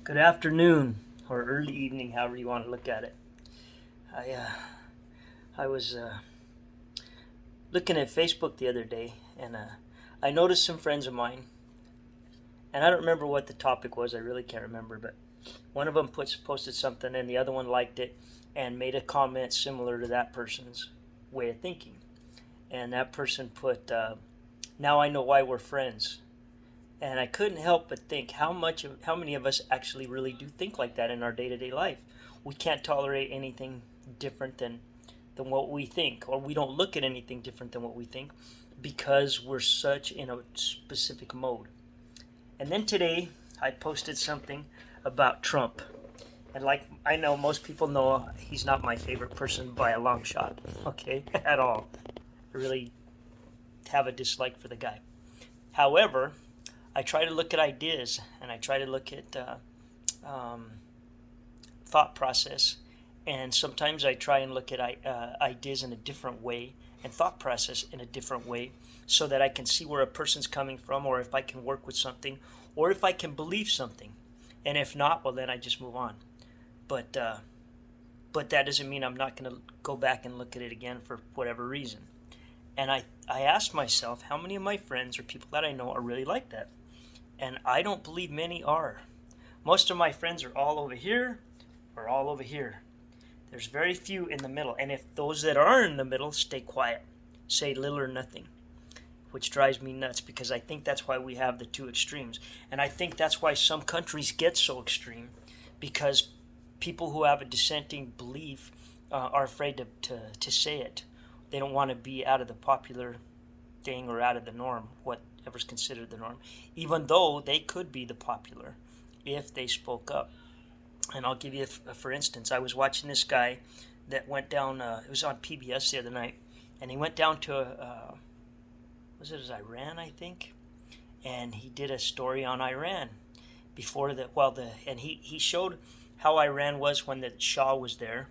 Good afternoon or early evening, however you want to look at it. I uh, I was looking at Facebook the other day, and I noticed some friends of mine, and I don't remember what the topic was. I really can't remember, but one of them posted something, and the other one liked it and made a comment similar to that person's way of thinking. And that person put, "Now I know why we're friends." And I couldn't help but think how many of us actually really do think like that in our day-to-day life. We can't tolerate anything different than what we think, or we don't look at anything different than what we think, because we're such in a specific mode. And then today I posted something about Trump. And like I know most people know, he's not my favorite person by a long shot, okay, at all. I really have a dislike for the guy. However, I try to look at ideas, and I try to look at um, thought process, and sometimes I try and look at ideas in a different way and thought process in a different way, so that I can see where a person's coming from, or if I can work with something, or if I can believe something. And if not, well, then I just move on. But but that doesn't mean I'm not going to go back and look at it again for whatever reason. And I asked myself, how many of my friends or people that I know are really like that? And I don't believe many are. Most of my friends are all over here or all over here. There's very few in the middle. And if those that are in the middle stay quiet, say little or nothing, which drives me nuts, because I think that's why we have the two extremes. And I think that's why some countries get so extreme, because people who have a dissenting belief are afraid to say it. They don't want to be out of the popular thing or out of the norm, whatever's considered the norm, even though they could be the popular if they spoke up. And I'll give you for instance, I was watching this guy that went down, it was on PBS the other night, and he went down to, was it Iran, I think? And he did a story on Iran before the, and he showed how Iran was when the Shah was there,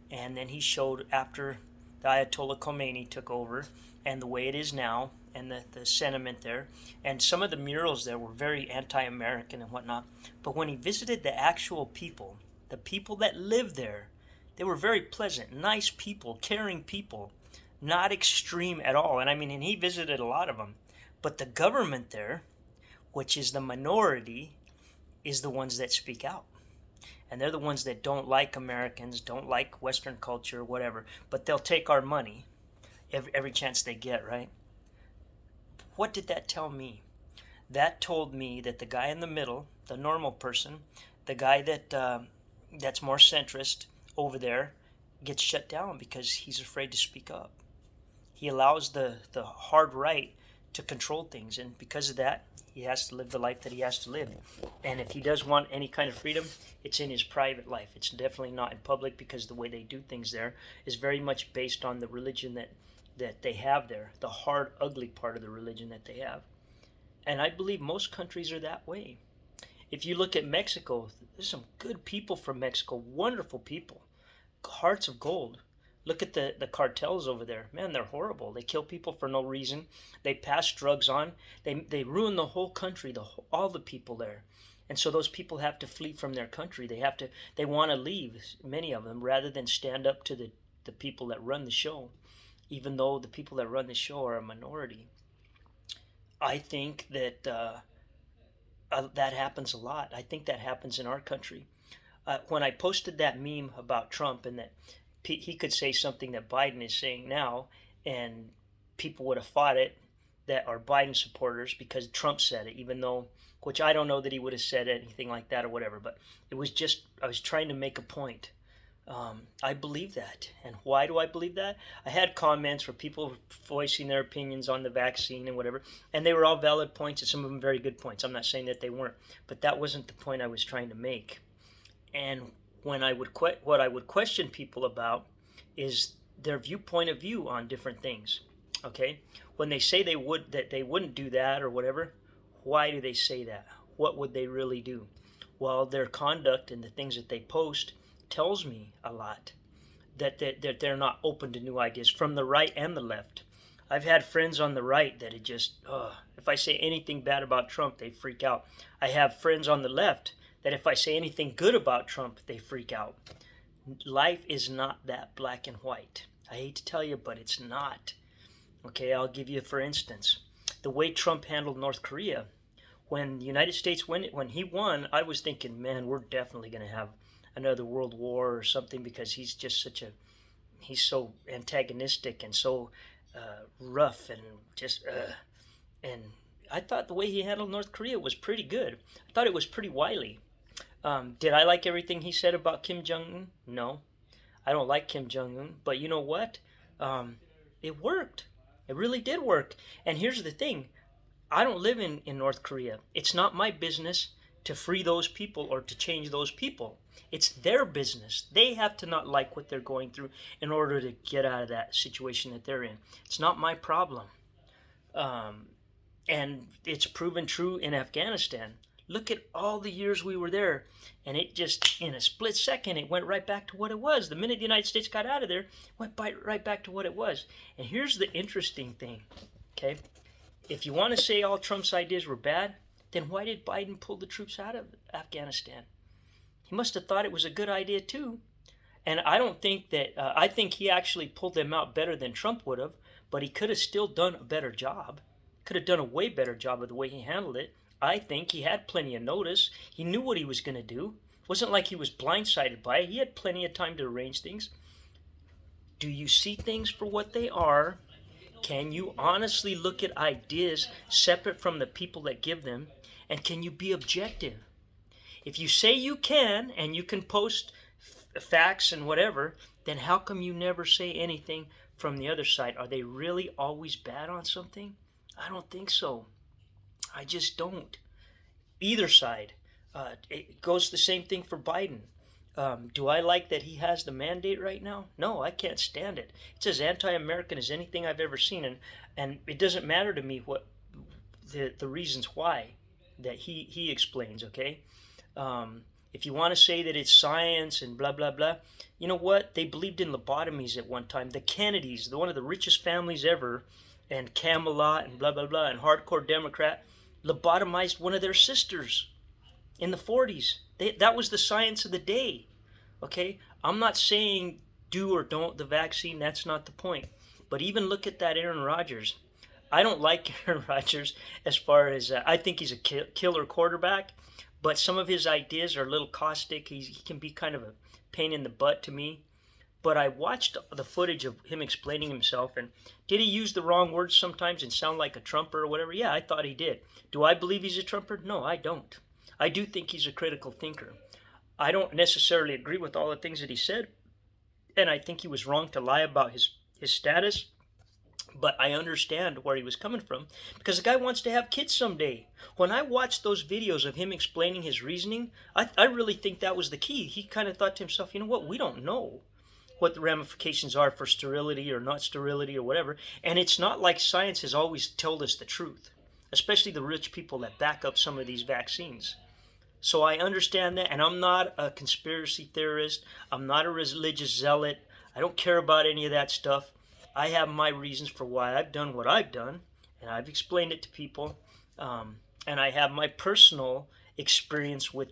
and then he showed after the Ayatollah Khomeini took over, and the way it is now, and the sentiment there. And some of the murals there were very anti-American and whatnot. But when he visited the actual people, the people that lived there, they were very pleasant, nice people, caring people, not extreme at all. And I mean, and he visited a lot of them. But the government there, which is the minority, is the ones that speak out. And they're the ones that don't like Americans, don't like Western culture, whatever. But they'll take our money every chance they get, right? What did that tell me? That told me that the guy in the middle, the normal person, the guy that's more centrist over there, gets shut down because he's afraid to speak up. He allows the hard right to control things, and because of that, he has to live the life that he has to live. And if he does want any kind of freedom, it's in his private life. It's definitely not in public, because the way they do things there is very much based on the religion that they have there, the hard, ugly part of the religion that they have. And I believe most countries are that way. If you look at Mexico, there's some good people from Mexico, wonderful people, hearts of gold. Look at the cartels over there. Man, they're horrible. They kill people for no reason. They pass drugs on. They ruin the whole country, all the people there. And so those people have to flee from their country. They want to leave, many of them, rather than stand up to the people that run the show, even though the people that run the show are a minority. I think that that happens a lot. I think that happens in our country. When I posted that meme about Trump, and that he could say something that Biden is saying now, and people would have fought it, that are Biden supporters, because Trump said it, even though, which I don't know that he would have said anything like that or whatever, but it was just, I was trying to make a point. I believe that. And why do I believe that? I had comments where people voicing their opinions on the vaccine and whatever, and they were all valid points, and some of them very good points. I'm not saying that they weren't, but that wasn't the point I was trying to make. And when what I would question people about is their viewpoint of view on different things. Okay, when they say they wouldn't do that or whatever, why do they say that? What would they really do? Well, their conduct and the things that they post tells me a lot, that they're not open to new ideas from the right and the left. I've had friends on the right that it just, if I say anything bad about Trump, they freak out. I have friends on the left that if I say anything good about Trump, they freak out. Life is not that black and white. I hate to tell you, but it's not. Okay, I'll give you, for instance, the way Trump handled North Korea. When the United States, when he won, I was thinking, man, we're definitely going to have another world war or something, because he's just he's so antagonistic and so rough and just, and I thought the way he handled North Korea was pretty good. I thought it was pretty wily. Did I like everything he said about Kim Jong-un? No, I don't like Kim Jong-un, but you know what? It worked. It really did work. And here's the thing. I don't live in North Korea. It's not my business to free those people or to change those people. It's their business. They have to not like what they're going through in order to get out of that situation that they're in. It's not my problem. And it's proven true in Afghanistan. Look at all the years we were there, and it just, in a split second, it went right back to what it was. The minute the United States got out of there, it went right back to what it was. And here's the interesting thing, okay? If you want to say all Trump's ideas were bad, then why did Biden pull the troops out of Afghanistan? He must have thought it was a good idea too. And I don't think that, I think he actually pulled them out better than Trump would have, but he could have still done a better job. Could have done a way better job of the way he handled it. I think he had plenty of notice. He knew what he was going to do. It wasn't like he was blindsided by it. He had plenty of time to arrange things. Do you see things for what they are? Can you honestly look at ideas separate from the people that give them? And can you be objective? If you say you can, and you can post facts and whatever, then how come you never say anything from the other side? Are they really always bad on something? I don't think so. I just don't. Either side. It goes the same thing for Biden. Do I like that he has the mandate right now? No, I can't stand it. It's as anti-American as anything I've ever seen, and it doesn't matter to me what the reasons why that he explains, okay? If you want to say that it's science and blah, blah, blah, you know what? They believed in lobotomies at one time. The Kennedys, one of the richest families ever, and Camelot and blah, blah, blah, and hardcore Democrat, lobotomized one of their sisters in the 40s. That was the science of the day, okay? I'm not saying do or don't the vaccine. That's not the point. But even look at that Aaron Rodgers. I don't like Aaron Rodgers as far as, I think he's a killer quarterback, but some of his ideas are a little caustic. He can be kind of a pain in the butt to me. But I watched the footage of him explaining himself, and did he use the wrong words sometimes and sound like a Trumper or whatever? Yeah, I thought he did. Do I believe he's a Trumper? No, I don't. I do think he's a critical thinker. I don't necessarily agree with all the things that he said, and I think he was wrong to lie about his status, but I understand where he was coming from, because the guy wants to have kids someday. When I watched those videos of him explaining his reasoning, I really think that was the key. He kind of thought to himself, you know what, we don't know what the ramifications are for sterility or not sterility or whatever. And it's not like science has always told us the truth, especially the rich people that back up some of these vaccines. So I understand that, and I'm not a conspiracy theorist. I'm not a religious zealot. I don't care about any of that stuff. I have my reasons for why I've done what I've done, and I've explained it to people. And I have my personal experience with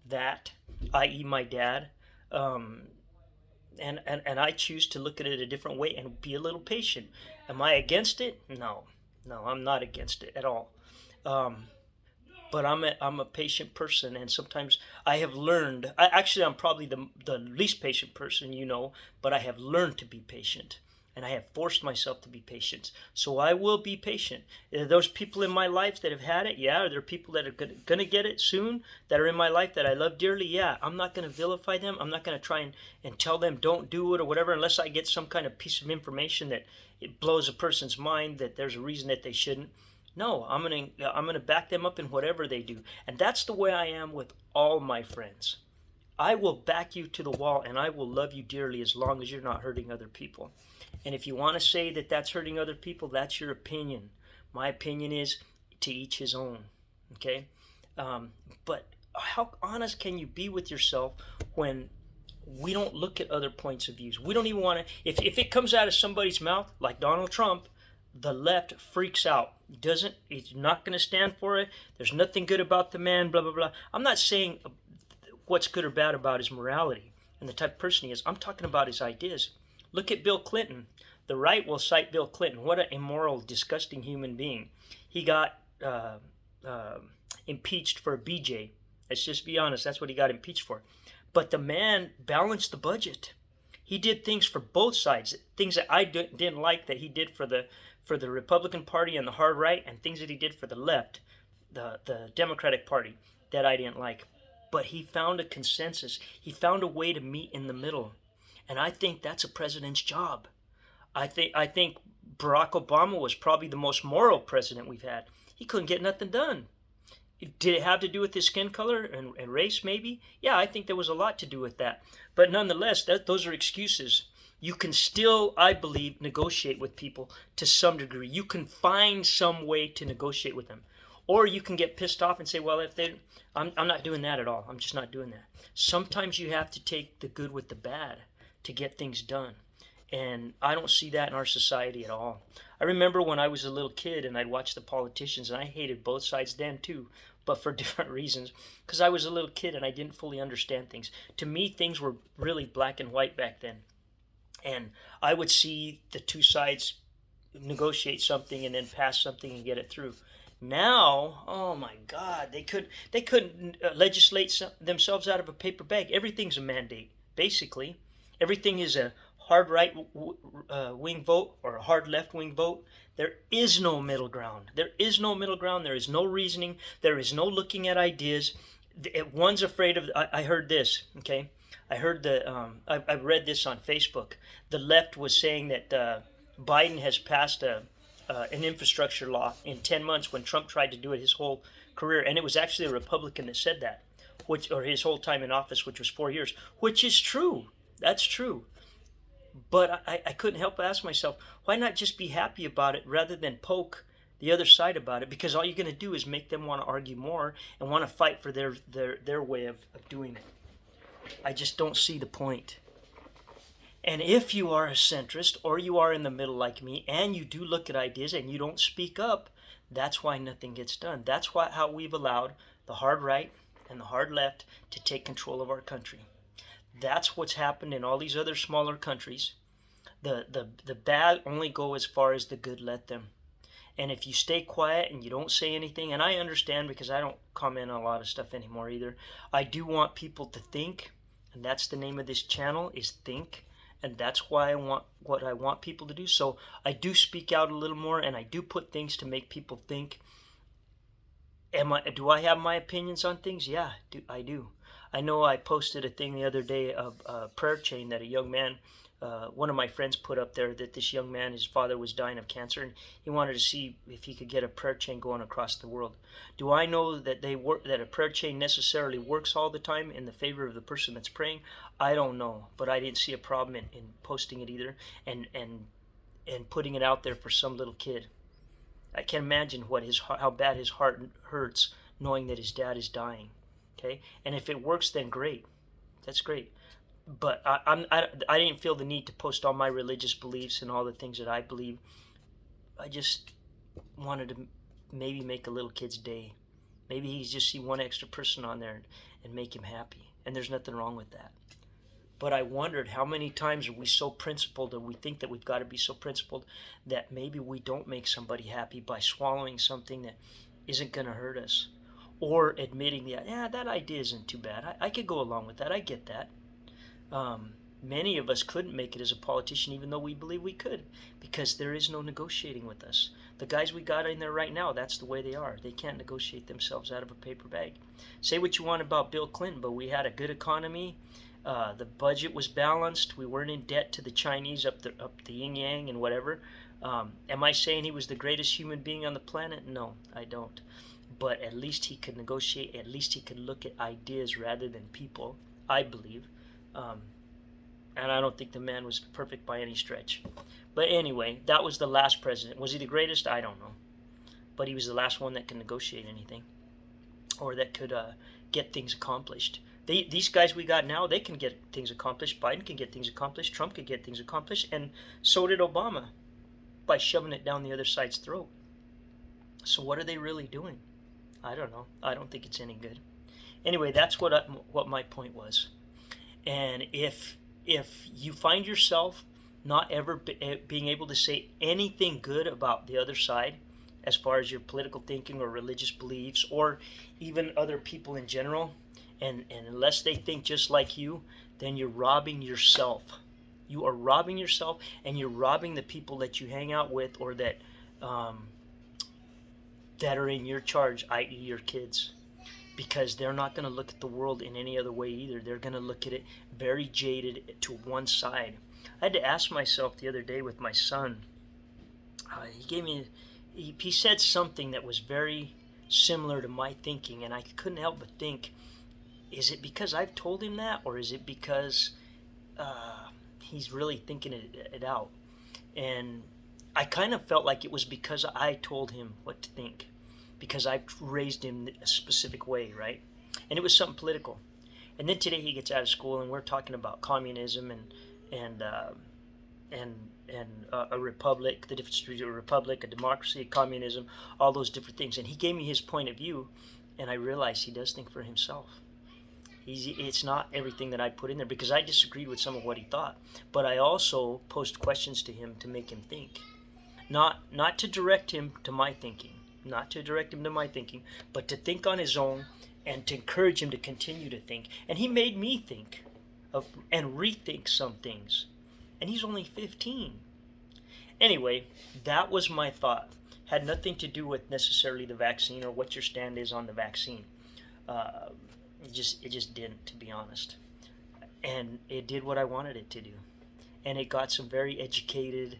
that, i.e. my dad. And I choose to look at it a different way and be a little patient. Am I against it? No, I'm not against it at all. But I'm a patient person, and sometimes I have learned. I'm probably the least patient person, but I have learned to be patient, and I have forced myself to be patient. So I will be patient. Are those people in my life that have had it? Yeah. Are there people that are going to get it soon that are in my life that I love dearly? Yeah. I'm not going to vilify them. I'm not going to try and tell them don't do it or whatever, unless I get some kind of piece of information that it blows a person's mind that there's a reason that they shouldn't. No, I'm gonna back them up in whatever they do. And that's the way I am with all my friends. I will back you to the wall, and I will love you dearly as long as you're not hurting other people. And if you want to say that that's hurting other people, that's your opinion. My opinion is to each his own, okay? But how honest can you be with yourself when we don't look at other points of views? We don't even want to, if it comes out of somebody's mouth, like Donald Trump, the left freaks out. He's not going to stand for it. There's nothing good about the man, blah, blah, blah. I'm not saying what's good or bad about his morality and the type of person he is. I'm talking about his ideas. Look at Bill Clinton. The right will cite Bill Clinton. What an immoral, disgusting human being. He got impeached for a BJ. Let's just be honest. That's what he got impeached for. But the man balanced the budget. He did things for both sides, things that I didn't like that he did for the Republican Party and the hard right, and things that he did for the left, the Democratic Party, that I didn't like. But he found a consensus. He found a way to meet in the middle. And I think that's a president's job. I think Barack Obama was probably the most moral president we've had. He couldn't get nothing done. Did it have to do with his skin color and race, maybe? Yeah, I think there was a lot to do with that. But nonetheless, those are excuses. You can still, I believe, negotiate with people to some degree. You can find some way to negotiate with them. Or you can get pissed off and say, well, I'm not doing that at all. I'm just not doing that. Sometimes you have to take the good with the bad to get things done. And I don't see that in our society at all. I remember when I was a little kid and I'd watch the politicians, and I hated both sides then too, but for different reasons, because I was a little kid and I didn't fully understand things. To me, things were really black and white back then. And I would see the two sides negotiate something and then pass something and get it through. Now, oh my God, they couldn't legislate themselves out of a paper bag. Everything's a mandate, basically. Everything is a hard right wing vote or a hard left wing vote. There is no middle ground. There is no middle ground. There is no reasoning. There is no looking at ideas. One's afraid of. I heard this. Okay, I heard I read this on Facebook. The left was saying that Biden has passed an infrastructure law in 10 months when Trump tried to do it his whole career, and it was actually a Republican that said that, or his whole time in office, which was 4 years, which is true. That's true. But I couldn't help but ask myself, why not just be happy about it rather than poke the other side about it? Because all you're going to do is make them want to argue more and want to fight for their way of doing it. I just don't see the point. And if you are a centrist or you are in the middle like me and you do look at ideas and you don't speak up, that's why nothing gets done. That's how we've allowed the hard right and the hard left to take control of our country. That's what's happened in all these other smaller countries. The bad only go as far as the good let them. And if you stay quiet and you don't say anything, and I understand because I don't comment on a lot of stuff anymore either. I do want people to think, and that's the name of this channel, is think. And that's why I want people to do. So I do speak out a little more, and I do put things to make people think. Do I have my opinions on things? Yeah, I do. I know I posted a thing the other day of a prayer chain that a young man, one of my friends put up there, that this young man, his father was dying of cancer, and he wanted to see if he could get a prayer chain going across the world. Do I know that that a prayer chain necessarily works all the time in the favor of the person that's praying? I don't know, but I didn't see a problem in posting it either and putting it out there for some little kid. I can imagine how bad his heart hurts knowing that his dad is dying. Okay, and if it works, then great. That's great. But I didn't feel the need to post all my religious beliefs and all the things that I believe. I just wanted to maybe make a little kid's day. Maybe he's just see one extra person on there and make him happy. And there's nothing wrong with that. But I wondered how many times are we so principled, or we think that we've got to be so principled that maybe we don't make somebody happy by swallowing something that isn't going to hurt us. Or admitting that idea isn't too bad. I could go along with that. I get that. Many of us couldn't make it as a politician, even though we believe we could, because there is no negotiating with us. The guys we got in there right now, that's the way they are. They can't negotiate themselves out of a paper bag. Say what you want about Bill Clinton, but we had a good economy. The budget was balanced. We weren't in debt to the Chinese up the yin yang and whatever. Am I saying he was the greatest human being on the planet? No, I don't. But at least he could negotiate. At least he could look at ideas rather than people, I believe. And I don't think the man was perfect by any stretch. But anyway, that was the last president. Was he the greatest? I don't know. But he was the last one that could negotiate anything, or that could get things accomplished. These guys we got now, they can get things accomplished. Biden can get things accomplished. Trump could get things accomplished. And so did Obama, by shoving it down the other side's throat. So what are they really doing? I don't know. I don't think it's any good. Anyway, that's what my point was. And if you find yourself not ever being able to say anything good about the other side, as far as your political thinking or religious beliefs, or even other people in general, and unless they think just like you, then you're robbing yourself. You are robbing yourself, and you're robbing the people that you hang out with, or um, that are in your charge, i.e., your kids, because they're not going to look at the world in any other way either. They're going to look at it very jaded to one side. I had to ask myself the other day with my son. He said something that was very similar to my thinking, and I couldn't help but think, is it because I've told him that, or is it because he's really thinking it out? And I kind of felt like it was because I told him what to think, because I've raised him a specific way, right? And it was something political. And then today he gets out of school, and we're talking about communism and a republic, the difference between a republic, a democracy, a communism, all those different things. And he gave me his point of view, and I realized he does think for himself. It's not everything that I put in there, because I disagreed with some of what he thought. But I also posed questions to him to make him think. Not to direct him to my thinking, but to think on his own and to encourage him to continue to think. And he made me think and rethink some things. And he's only 15. Anyway, that was my thought. Had nothing to do with necessarily the vaccine or what your stand is on the vaccine. It just didn't, to be honest. And it did what I wanted it to do. And it got some very educated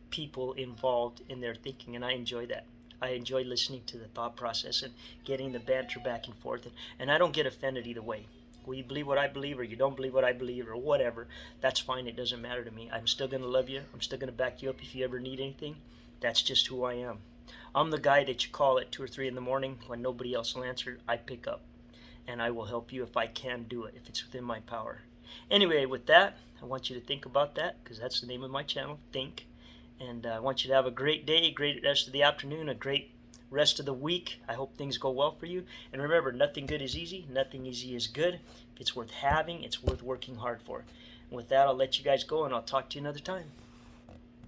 people involved in their thinking, and I enjoy that. I enjoy listening to the thought process and getting the banter back and forth. And I don't get offended either way. Well, you believe what I believe, or you don't believe what I believe, or whatever. That's fine. It doesn't matter to me. I'm still going to love you. I'm still going to back you up if you ever need anything. That's just who I am. I'm the guy that you call at 2 or 3 in the morning when nobody else will answer. I pick up, and I will help you if I can do it, if it's within my power. Anyway, with that, I want you to think about that, because that's the name of my channel, Think. And I want you to have a great day, great rest of the afternoon, a great rest of the week. I hope things go well for you. And remember, nothing good is easy. Nothing easy is good. If it's worth having, it's worth working hard for. And with that, I'll let you guys go, and I'll talk to you another time.